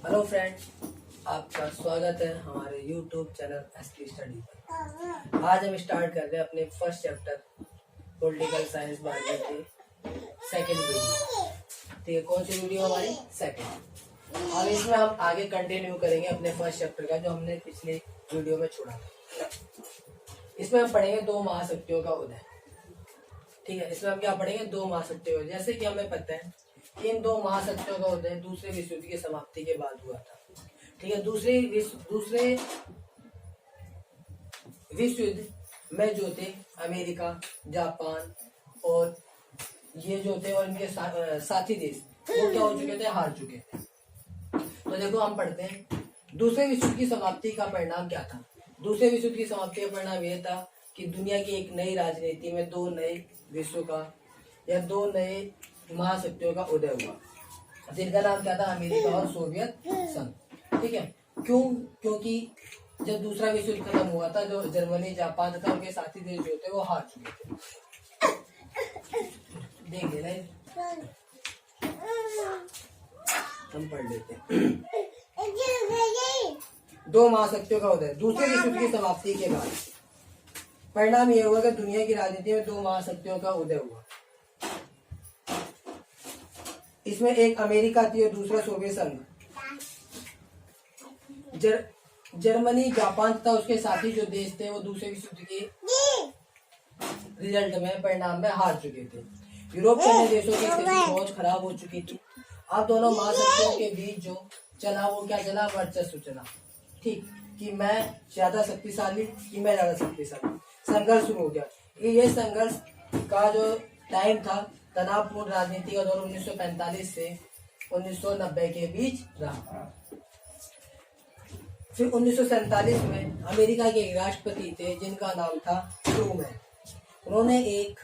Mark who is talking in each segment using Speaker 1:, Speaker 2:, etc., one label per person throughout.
Speaker 1: Hello friends, आपका स्वागत है हमारे YouTube चैनल एसटी स्टडी पर। आज हम स्टार्ट कर रहे हैं अपने first chapter political science biology के सेकंड वीडियो। ठीक है, कौन सी वीडियो हमारी? सेकंड। अब इसमें हम आगे कंटिन्यू करेंगे अपने फर्स्ट चैप्टर का जो हमने पिछले वीडियो में छोड़ा था। इसमें हम पढ़ेंगे दो महाशक्तियों का उदय। ठीक है, इसमें हम क्या पढ़ेंगे? दो महाशक्तियों। जैसे कि हमें पता है इन दो महाशक्तियों का उदय दूसरे विश्व युद्ध की समाप्ति के बाद हुआ था। ठीक है, दूसरे विश्व युद्ध में जो थे अमेरिका, जापान और ये जो थे और इनके साथी देश वो क्या हो चुके थे? हार चुके थे। तो देखो हम पढ़ते हैं दूसरे विश्व युद्ध की समाप्ति का परिणाम क्या था। दूसरे विश्व युद्ध की समाप्ति का परिणाम यह था कि दुनिया की एक नई राजनीति में दो नए विश्व का या दो नए महाशक्तियों का उदय हुआ जिनका नाम क्या था? अमेरिका और सोवियत संघ। ठीक है, क्यों? क्योंकि जब दूसरा विश्व युद्ध खत्म हुआ था जो जर्मनी, जापान तथा उनके साथी देश जो थे वो हार चुके थे। देख लेना, हम पढ़ लेते हैं। दो महाशक्तियों का उदय दूसरे विश्व युद्ध की समाप्ति के बाद परिणाम यह हुआ कि दुनिया की राजनीति में दो महाशक्तियों का उदय हुआ। इसमें एक अमेरिका थी और दूसरा सोवियत संघ। जर्मनी, जापान तथा उसके साथी जो देश थे वो दूसरे विश्व युद्ध के रिजल्ट में, परिणाम में हार चुके थे। यूरोप के अन्य देशों की स्थिति बहुत खराब हो चुकी थी। अब दोनों महाशक्तियों के बीच जो चला वो क्या चला? वर्चस्व चला। ठीक, कि मैं ज्यादा शक्तिशाली, कि मैं ज्यादा शक्तिशाली। संघर्ष शुरू हो गया। ये संघर्ष का जो टाइम था तनावपूर्ण राजनीति का दौर 1945 से 1990 के बीच रहा। फिर 1947 में अमेरिका के एक राष्ट्रपति थे जिनका नाम था ट्रूमैन। उन्होंने एक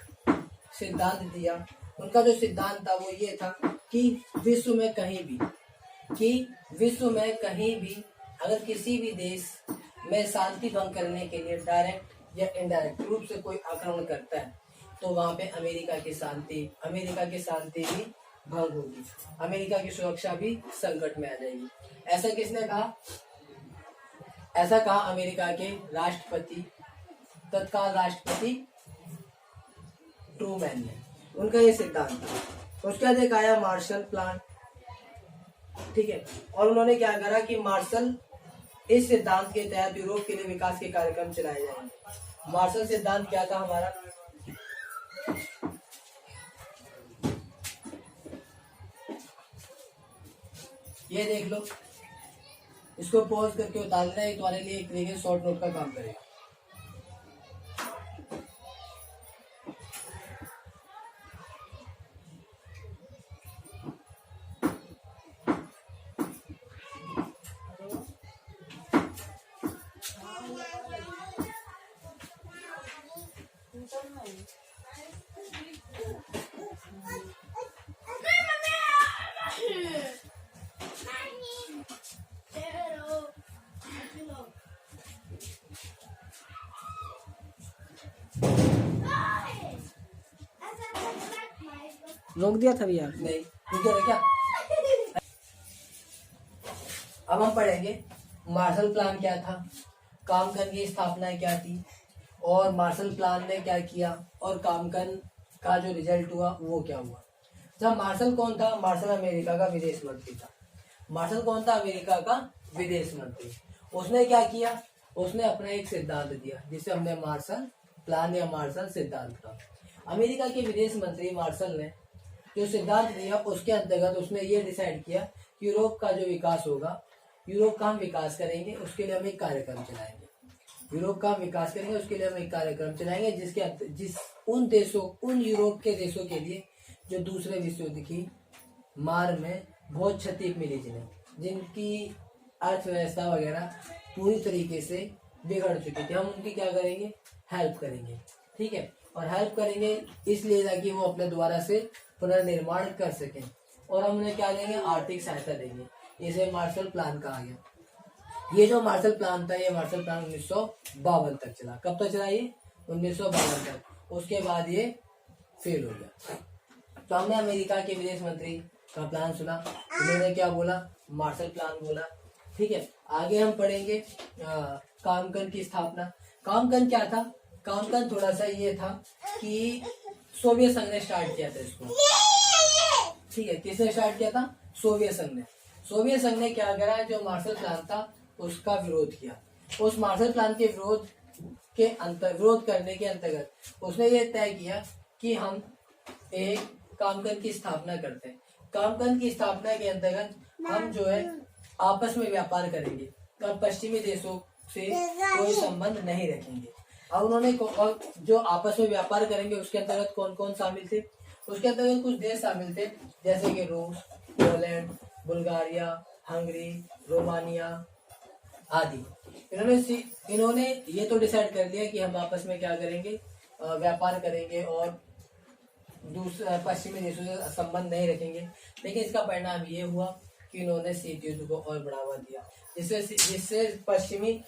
Speaker 1: सिद्धांत दिया। उनका जो सिद्धांत था वो ये था कि विश्व में कहीं भी अगर किसी भी देश में शांति भंग करने के लिए डायरेक्ट या इनडायरेक्ट रूप से कोई आक्रमण करता है तो वहां पे अमेरिका की शांति भी भंग होगी, अमेरिका की सुरक्षा भी संकट में आ जाएगी। ऐसा किसने कहा? ऐसा कहा अमेरिका के तत्काल राष्ट्रपति ट्रूमैन ने। उनका ये सिद्धांत था। उसके बाद एक आया मार्शल प्लान। ठीक है, और उन्होंने क्या करा कि मार्शल इस सिद्धांत के तहत यूरोप के लिए विकास के कार्यक्रम चलाए जाएंगे। मार्शल सिद्धांत क्या था हमारा? ये देख लो, इसको पॉज करके उतार लेना, ये तुम्हारे लिए एक देखिए शॉर्ट नोट का काम करेगा।
Speaker 2: रोक दिया था भैया?
Speaker 1: नहीं, रुक गया था क्या? अब हम पढ़ेंगे मार्शल प्लान क्या था, कामगन की स्थापना क्या थी और मार्शल प्लान ने क्या किया और कामगन का जो रिजल्ट हुआ वो क्या हुआ। जब मार्शल कौन था? मार्शल अमेरिका का विदेश मंत्री था। मार्शल कौन था? अमेरिका का विदेश मंत्री। उसने क्या किया? उसने अपना एक सिद्धांत दिया जिसे हमने मार्शल प्लान या मार्शल सिद्धांत कहा। अमेरिका के विदेश मंत्री मार्शल ने जो सिद्धांत दिया उसके अंतर्गत उसने ये डिसाइड किया कि यूरोप का जो विकास होगा, यूरोप का हम विकास करेंगे, उसके लिए हम एक कार्यक्रम चलाएंगे। यूरोप का हम विकास करेंगे, उसके लिए हम एक कार्यक्रम चलाएंगे उन यूरोप के देशों के लिए जो दूसरे विश्व युद्ध की मार में बहुत क्षति मिली, जिनकी अर्थव्यवस्था वगैरह पूरी तरीके से बिगड़ चुकी थी। हम उनकी क्या करेंगे? हेल्प करेंगे। ठीक है, और हेल्प करेंगे इसलिए ताकि वो अपने द्वारा से पुनर्निर्माण कर सकें और हम उन्हें क्या देंगे? आर्थिक सहायता देंगे। इसे मार्शल प्लान कहा गया। ये जो मार्शल प्लान था, ये मार्शल प्लान 1952 तक चला। कब तक चला? ये 1952 तक। उसके बाद ये फेल हो गया। तो हमने अमेरिका के विदेश मंत्री का प्लान सुना। उन्होंने क्या बोला? मार्शल प्लान बोला। ठीक है, आगे हम पढ़ेंगे कामकन की स्थापना। कामकन क्या था? कामकन थोड़ा सा ये था कि सोवियत संघ ने स्टार्ट किया था इसको। ठीक है, किसने स्टार्ट किया था? सोवियत संघ ने। सोवियत संघ ने क्या करा, जो मार्शल प्लान था उसका विरोध किया। उस मार्शल प्लान के विरोध करने के अंतर्गत उसने ये तय किया कि हम एक कामकन की स्थापना करते हैं। कामकन की स्थापना के अंतर्गत हम जो है आपस में व्यापार करेंगे और पश्चिमी देशों से कोई संबंध नहीं रखेंगे। अब उन्होंने जो आपस में व्यापार करेंगे उसके अंतर्गत कौन कौन शामिल थे? उसके अंतर्गत कुछ देश शामिल थे, जैसे कि रूस, पोलैंड, बुल्गारिया, हंगरी, रोमानिया आदि। इन्होंने ये तो डिसाइड कर लिया कि हम आपस में क्या करेंगे, व्यापार करेंगे और दूसरे पश्चिमी देशों से संबंध नहीं रखेंगे। लेकिन इसका परिणाम ये हुआ कि इन्होंने शीत युद्ध को और बढ़ावा दिया, जिससे पश्चिमी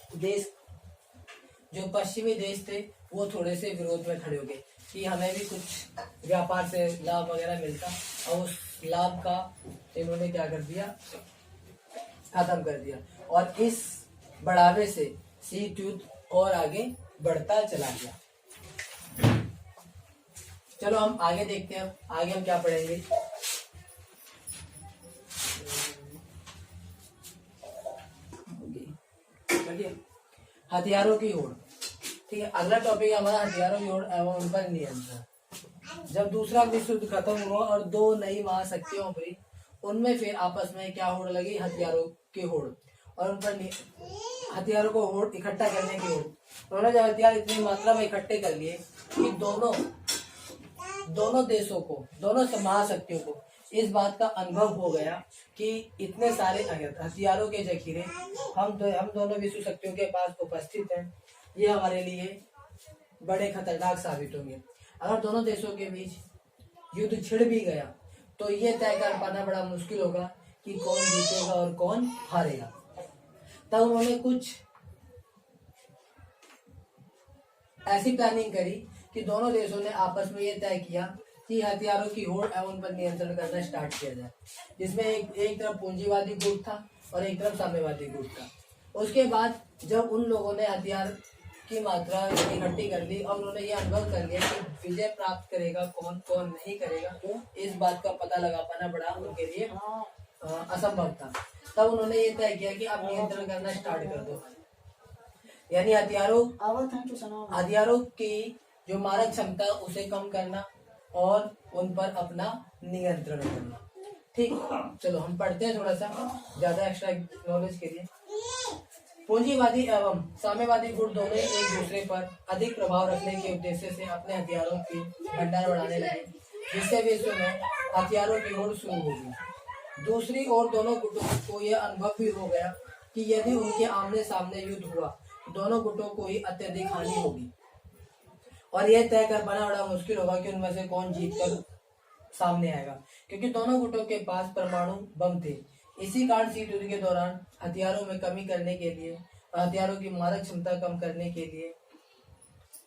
Speaker 1: देश थे वो थोड़े से विरोध में खड़े हो गए कि हमें भी कुछ व्यापार से लाभ वगैरह मिलता, और उस लाभ का इन्होंने क्या कर दिया, खत्म कर दिया। और इस बढ़ावे से शीत युद्ध और आगे बढ़ता चला गया। चलो हम आगे देखते हैं, आगे हम क्या पढ़ेंगे। हथियारों की होड़। ठीक है, अगला टॉपिक है हमारा हथियारों की होड़ एवं उन पर नियंत्रण। जब दूसरा विश्व युद्ध खत्म हुआ और दो नई महाशक्तियां उभरी, उनमें फिर आपस में क्या होड़ लगी? हथियारों की होड़, और उन पर हथियारों को होड़ इकट्ठा करने की होड़। उन्होंने जब हथियार इतनी मात्रा में इकट्ठे कर लिए कि दोनों देशों को, दोनों महाशक्तियों को इस बात का अनुभव हो गया कि इतने सारे हथियारों के जखीरे हम दोनों विश्व शक्तियों के पास उपस्थित हैं, ये हमारे लिए बड़े खतरनाक साबित होंगे। अगर दोनों देशों के बीच युद्ध छिड़ भी गया तो ये तय कर पाना बड़ा मुश्किल होगा कि कौन जीतेगा और कौन हारेगा। तब उन्होंने कुछ ऐसी प्लानिंग करी कि दोनों देशों ने आपस में ये तय किया कि हथियारों की होड़ एवं उन पर नियंत्रण करना स्टार्ट किया जाए, जिसमें एक तरफ पूंजीवादी गुट था और एक तरफ साम्यवादी गुट था। उसके बाद जब उन लोगों ने हथियार की मात्रा इकट्ठी कर ली और उन्होंने ये अनुभव कर लिया कि विजय प्राप्त करेगा कौन, कौन नहीं करेगा, इस बात का पता लगा पाना बड़ा उनके लिए असंभव था। तब उन्होंने ये तय किया कि आप नियंत्रण करना स्टार्ट कर दो, यानी हथियारों की जो मारक क्षमता उसे कम करना और उन पर अपना नियंत्रण करना। ठीक, चलो हम पढ़ते हैं थोड़ा सा ज्यादा एक्स्ट्रा नॉलेज के लिए। पूंजीवादी एवं साम्यवादी गुट दोनों एक दूसरे पर अधिक प्रभाव रखने के उद्देश्य से अपने हथियारों की भंडार बढ़ाने लगे, जिससे विश्व में हथियारों की होड़ शुरू हो गई। दूसरी ओर दोनों गुटों को यह अनुभव भी हो गया कि यदि उनके आमने सामने युद्ध हुआ दोनों गुटों को ही अत्यधिक हानि होगी और यह तय कर पाना बड़ा मुश्किल होगा कि उनमें से कौन जीतकर सामने आएगा, क्योंकि दोनों गुटों के पास परमाणु बम थे। इसी कारण शीत युद्ध के दौरान हथियारों में कमी करने के लिए, हथियारों की मारक क्षमता कम करने के लिए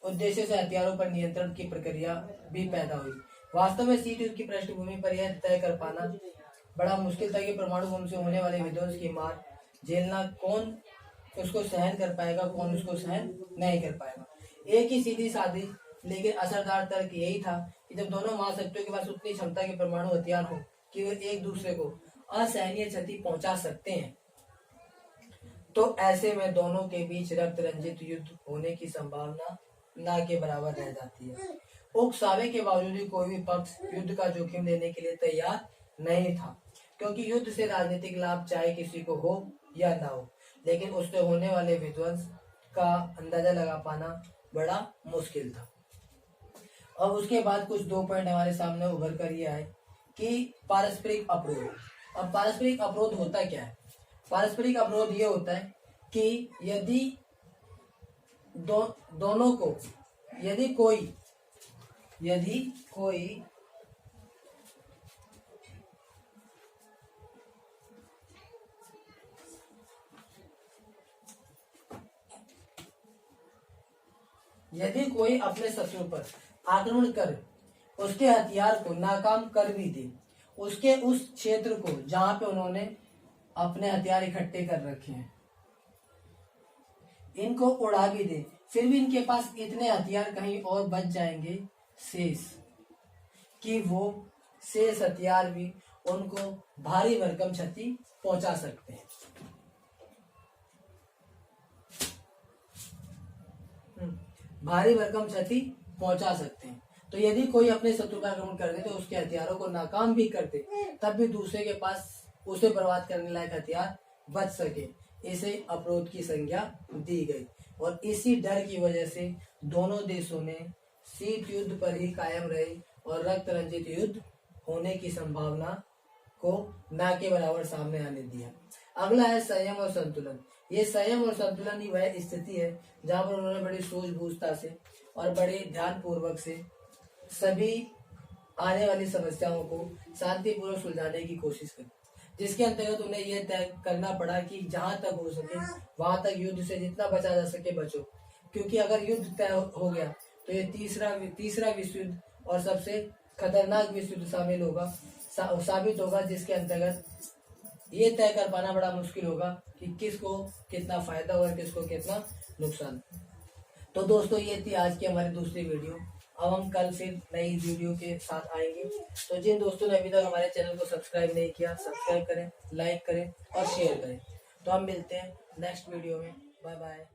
Speaker 1: उद्देश्य से हथियारों पर नियंत्रण की प्रक्रिया भी पैदा हुई। वास्तव में शीत युद्ध की पृष्ठभूमि पर यह तय कर पाना बड़ा मुश्किल था कि परमाणु बम से होने वाले विध्वंस की मार झेलना कौन उसको सहन कर पाएगा, कौन उसको सहन नहीं कर पाएगा। एक ही सीधी सादी लेकिन असरदार तर्क यही था कि जब दोनों महाशक्तियों के पास उतनी क्षमता के परमाणु हथियार हो कि वे एक दूसरे को असहनीय क्षति पहुंचा सकते हैं, तो ऐसे में दोनों के बीच रक्त रंजित युद्ध होने की संभावना ना के बराबर रह जाती है। उकसावे के बावजूद कोई भी पक्ष युद्ध का जोखिम लेने के लिए तैयार नहीं था, क्योंकि युद्ध से राजनीतिक लाभ चाहे किसी को हो या ना हो, लेकिन उससे होने वाले विध्वंस का अंदाजा लगा पाना बड़ा मुश्किल था। अब उसके बाद कुछ 2 पॉइंट हमारे सामने उभर कर ये आए कि पारस्परिक अवरोध। अब पारस्परिक अवरोध होता क्या है? पारस्परिक अवरोध ये होता है कि यदि दोनों को यदि कोई अपने शत्रु पर आक्रमण कर उसके हथियार को नाकाम कर भी दे, उसके उस क्षेत्र को जहां पे उन्होंने अपने हथियार इकट्ठे कर रखे हैं, इनको उड़ा भी दे, फिर भी इनके पास इतने हथियार कहीं और बच जाएंगे शेष, कि वो शेष हथियार भी उनको भारी भरकम क्षति पहुंचा सकते हैं। भारी भरकम क्षति पहुंचा सकते हैं। तो यदि कोई अपने शत्रु का आक्रमण कर दे तो उसके हथियारों को नाकाम भी कर दे, तब भी दूसरे के पास उसे बर्बाद करने लायक हथियार बच सके, इसे अपरोध की संज्ञा दी गई। और इसी डर की वजह से दोनों देशों ने शीत युद्ध पर ही कायम रहे और रक्त रंजित युद्ध होने की संभावना को ना के बराबर सामने आने दिया। अगला है संयम और संतुलन। ये संयम और संतुलन ही वह स्थिति है जहां पर उन्होंने बड़ी सूझबूझता से और बड़े ध्यान पूर्वक से सभी आने वाली समस्याओं को शांतिपूर्वक सुलझाने की कोशिश करी, जिसके अंतर्गत उन्हें यह तय करना पड़ा कि जहां तक हो सके वहां तक युद्ध से जितना बचा जा सके बचो, क्योंकि अगर युद्ध तय हो गया तो ये तीसरा विश्व युद्ध और सबसे खतरनाक विश्व युद्ध शामिल होगा, साबित होगा, जिसके अंतर्गत ये तय कर पाना बड़ा मुश्किल होगा कि किसको कितना फायदा और किसको कितना नुकसान। तो दोस्तों ये थी आज की हमारी दूसरी वीडियो। अब हम कल फिर नई वीडियो के साथ आएंगे। तो जिन दोस्तों ने अभी तक हमारे चैनल को सब्सक्राइब नहीं किया, सब्सक्राइब करें, लाइक करें और शेयर करें। तो हम मिलते हैं नेक्स्ट वीडियो में। Bye bye.